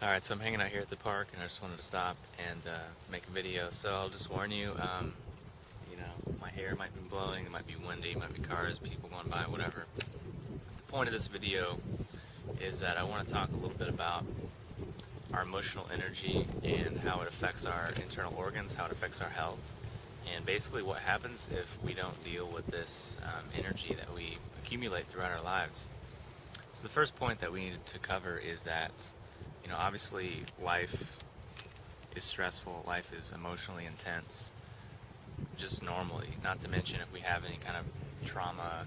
Alright, so I'm hanging out here at the park and I just wanted to stop and make a video. So I'll just warn you, my hair might be blowing, it might be windy, it might be cars, people going by, whatever. The point of this video is that I want to talk a little bit about our emotional energy and how it affects our internal organs, how it affects our health, and basically what happens if we don't deal with this energy that we accumulate throughout our lives. So the first point that we need to cover is that obviously life is stressful, life is emotionally intense, just normally, not to mention if we have any kind of trauma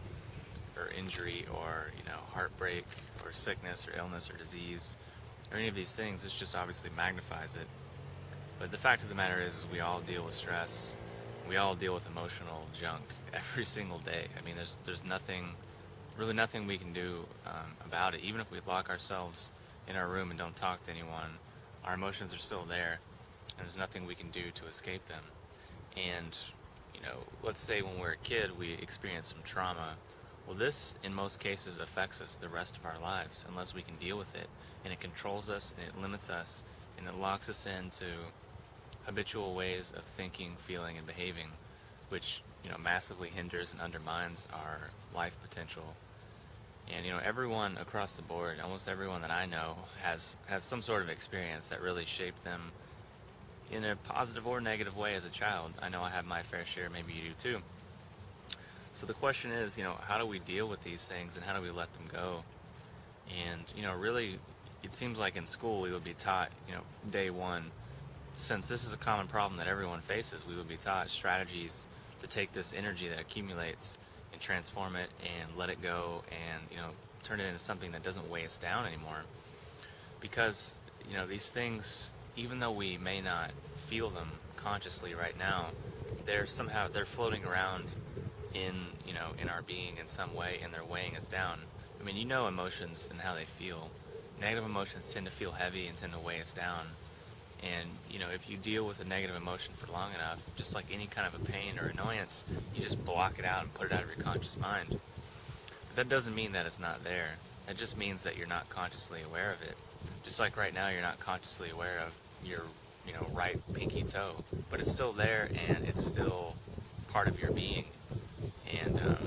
or injury or, heartbreak or sickness or illness or disease or any of these things, this just obviously magnifies it. But the fact of the matter is we all deal with stress, we all deal with emotional junk every single day. I mean, there's really nothing we can do about it. Even if we lock ourselves in our room and don't talk to anyone, our emotions are still there, and there's nothing we can do to escape them. And, let's say when we're a kid we experience some trauma. Well, this, in most cases, affects us the rest of our lives unless we can deal with it, and it controls us, and it limits us, and it locks us into habitual ways of thinking, feeling, and behaving, which, massively hinders and undermines our life potential. And everyone across the board, almost everyone that I know has some sort of experience that really shaped them in a positive or negative way as a child. I know I have my fair share, maybe you do too. So the question is, how do we deal with these things and how do we let them go? And, really, it seems like in school we would be taught, day one, since this is a common problem that everyone faces, we would be taught strategies to take this energy that accumulates and transform it and let it go and turn it into something that doesn't weigh us down anymore. Because these things, even though we may not feel them consciously right now, they're floating around in our being in some way, and they're weighing us down. I mean, emotions and how they feel. Negative emotions tend to feel heavy and tend to weigh us down. And, if you deal with a negative emotion for long enough, just like any kind of a pain or annoyance, you just block it out and put it out of your conscious mind. But that doesn't mean that it's not there. That just means that you're not consciously aware of it. Just like right now you're not consciously aware of your, right pinky toe. But it's still there, and it's still part of your being. And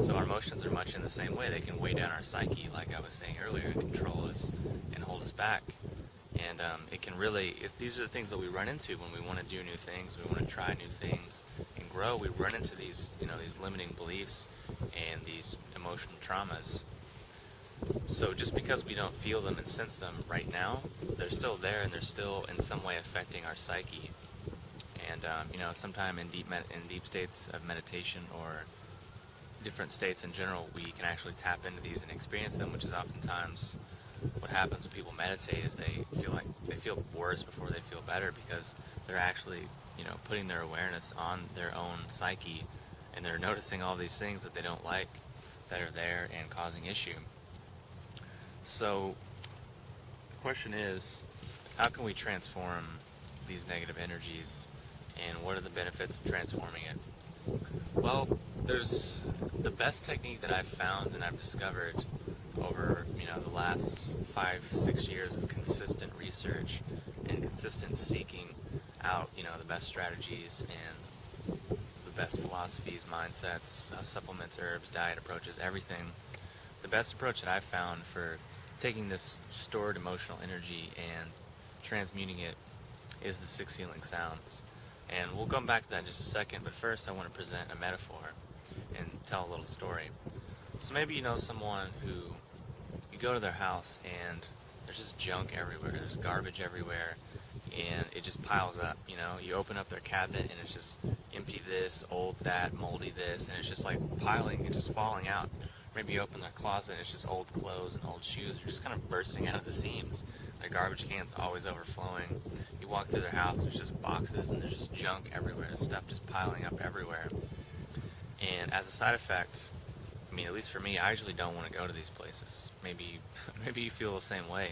so our emotions are much in the same way. They can weigh down our psyche, like I was saying earlier, and control us and hold us back. And it can really, these are the things that we run into when we want to do new things, we want to try new things and grow. We run into these, these limiting beliefs and these emotional traumas. So just because we don't feel them and sense them right now, they're still there, and they're still in some way affecting our psyche. And sometime in deep states of meditation or different states in general, we can actually tap into these and experience them, which is oftentimes what happens when people meditate. Is they feel worse before they feel better, because they're actually putting their awareness on their own psyche, and they're noticing all these things that they don't like that are there and causing issue. So the question is, how can we transform these negative energies, and what are the benefits of transforming it? Well, there's the best technique that I've found and I've discovered over the last 5-6 years of consistent research and consistent seeking out the best strategies and the best philosophies, mindsets, supplements, herbs, diet approaches, everything. The best approach that I've found for taking this stored emotional energy and transmuting it is the 6 healing sounds. And we'll come back to that in just a second, but first I want to present a metaphor and tell a little story. So maybe you know someone who, you go to their house and there's just junk everywhere, there's garbage everywhere, and it just piles up. You open up their cabinet and it's just empty this, old that, moldy this, and it's just like piling, it's just falling out. Maybe you open their closet and it's just old clothes and old shoes, they're just kind of bursting out of the seams. Their garbage can's always overflowing. You walk through their house, there's just boxes and there's just junk everywhere, there's stuff just piling up everywhere. And as a side effect, at least for me, I usually don't want to go to these places. Maybe you feel the same way.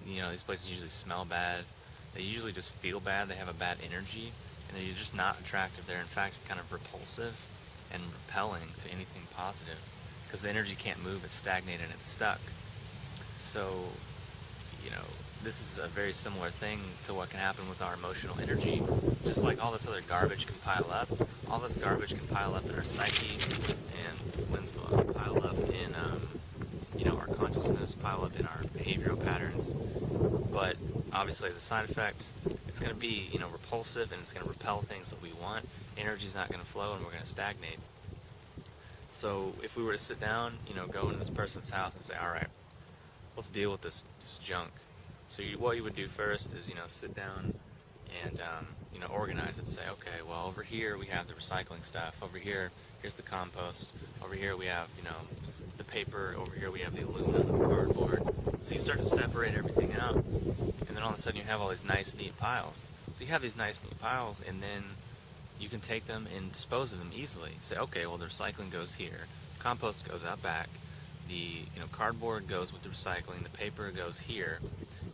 These places usually smell bad. They usually just feel bad. They have a bad energy, and they're just not attractive. They're in fact kind of repulsive and repelling to anything positive, because the energy can't move. It's stagnated and it's stuck. So this is a very similar thing to what can happen with our emotional energy. Just like all this other garbage can pile up, all this garbage can pile up in our psyche, and winds will pile up in, our consciousness, pile up in our behavioral patterns. But obviously, as a side effect, it's going to be, repulsive, and it's going to repel things that we want. Energy's not going to flow, and we're going to stagnate. So if we were to sit down, go into this person's house and say, all right, let's deal with this junk. So what you would do first is, sit down and, organize it. Say, okay, well, over here we have the recycling stuff. Over here, here's the compost. Over here we have, the paper. Over here we have the aluminum, the cardboard. So you start to separate everything out. And then all of a sudden you have all these nice, neat piles. So you have these nice, neat piles, and then you can take them and dispose of them easily. Say, okay, well, the recycling goes here. Compost goes out back. The cardboard goes with the recycling. The paper goes here.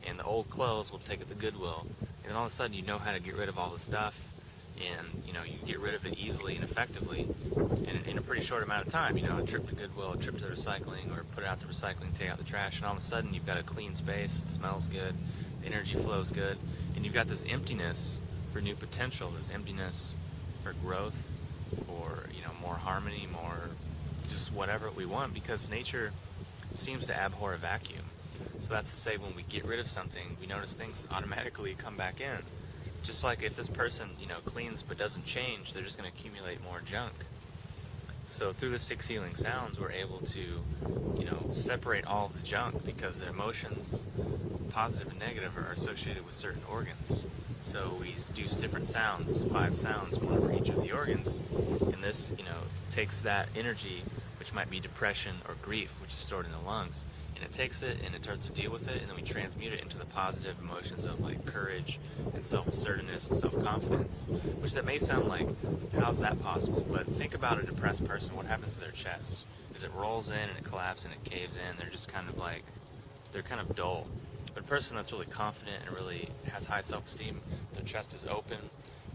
And the old clothes will take it to Goodwill. And then all of a sudden you know how to get rid of all the stuff. And, you get rid of it easily and effectively in a pretty short amount of time. A trip to Goodwill, a trip to the recycling, or put it out the recycling, take out the trash. And all of a sudden you've got a clean space. It smells good. The energy flows good. And you've got this emptiness for new potential, this emptiness for growth, for more harmony, more just whatever we want, because nature seems to abhor a vacuum. So that's to say, when we get rid of something, we notice things automatically come back in. Just like if this person cleans but doesn't change, they're just going to accumulate more junk. So through the 6 healing sounds, we're able to separate all of the junk, because the emotions, positive and negative, are associated with certain organs. So we do different sounds, 5 sounds, one for each of the organs, and this, takes that energy, which might be depression or grief, which is stored in the lungs, and it takes it and it starts to deal with it, and then we transmute it into the positive emotions of like courage and self-assertiveness and self-confidence, which that may sound like, how's that possible? But think about a depressed person. What happens to their chest? Is it rolls in and it collapses and it caves in? They're just kind of dull. But a person that's really confident and really has high self-esteem, their chest is open,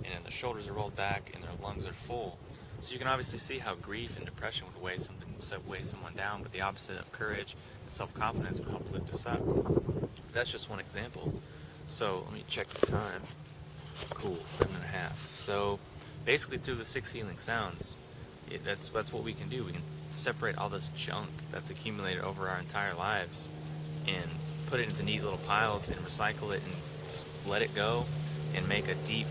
and their shoulders are rolled back, and their lungs are full. So you can obviously see how grief and depression would weigh someone down, but the opposite of courage and self-confidence would help lift us up. That's just one example. So let me check the time. Cool, 7.5. So basically, through the 6 healing sounds, that's what we can do. We can separate all this junk that's accumulated over our entire lives and put it into neat little piles and recycle it and just let it go and make a deep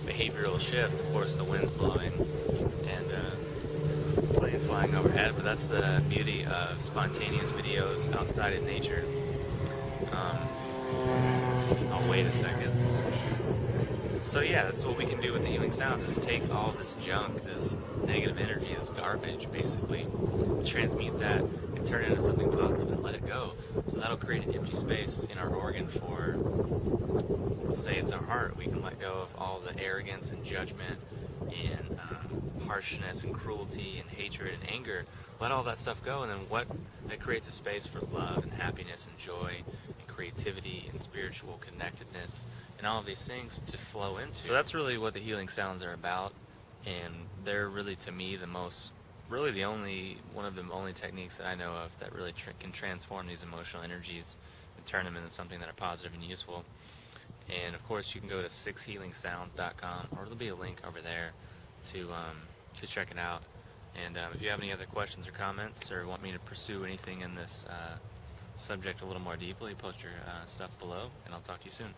behavioral shift. Of course, the wind's blowing and plane flying overhead, but that's the beauty of spontaneous videos outside in nature. I'll wait a second. So yeah, that's what we can do with the healing sounds, is take all of this junk, this negative energy, this garbage, basically, transmute that and turn it into something positive and let it go. So that'll create an empty space in our organ for, let's say it's our heart. We can let go of all the arrogance and judgment and harshness and cruelty and hatred and anger. Let all that stuff go, and then that creates a space for love and happiness and joy and creativity and spiritual connectedness and all of these things to flow into. So that's really what the healing sounds are about, and they're really, to me, one of the only techniques that I know of that really can transform these emotional energies and turn them into something that are positive and useful. And of course, you can go to 6healingsounds.com, or there'll be a link over there to check it out. And if you have any other questions or comments, or want me to pursue anything in this subject a little more deeply, post your stuff below, and I'll talk to you soon.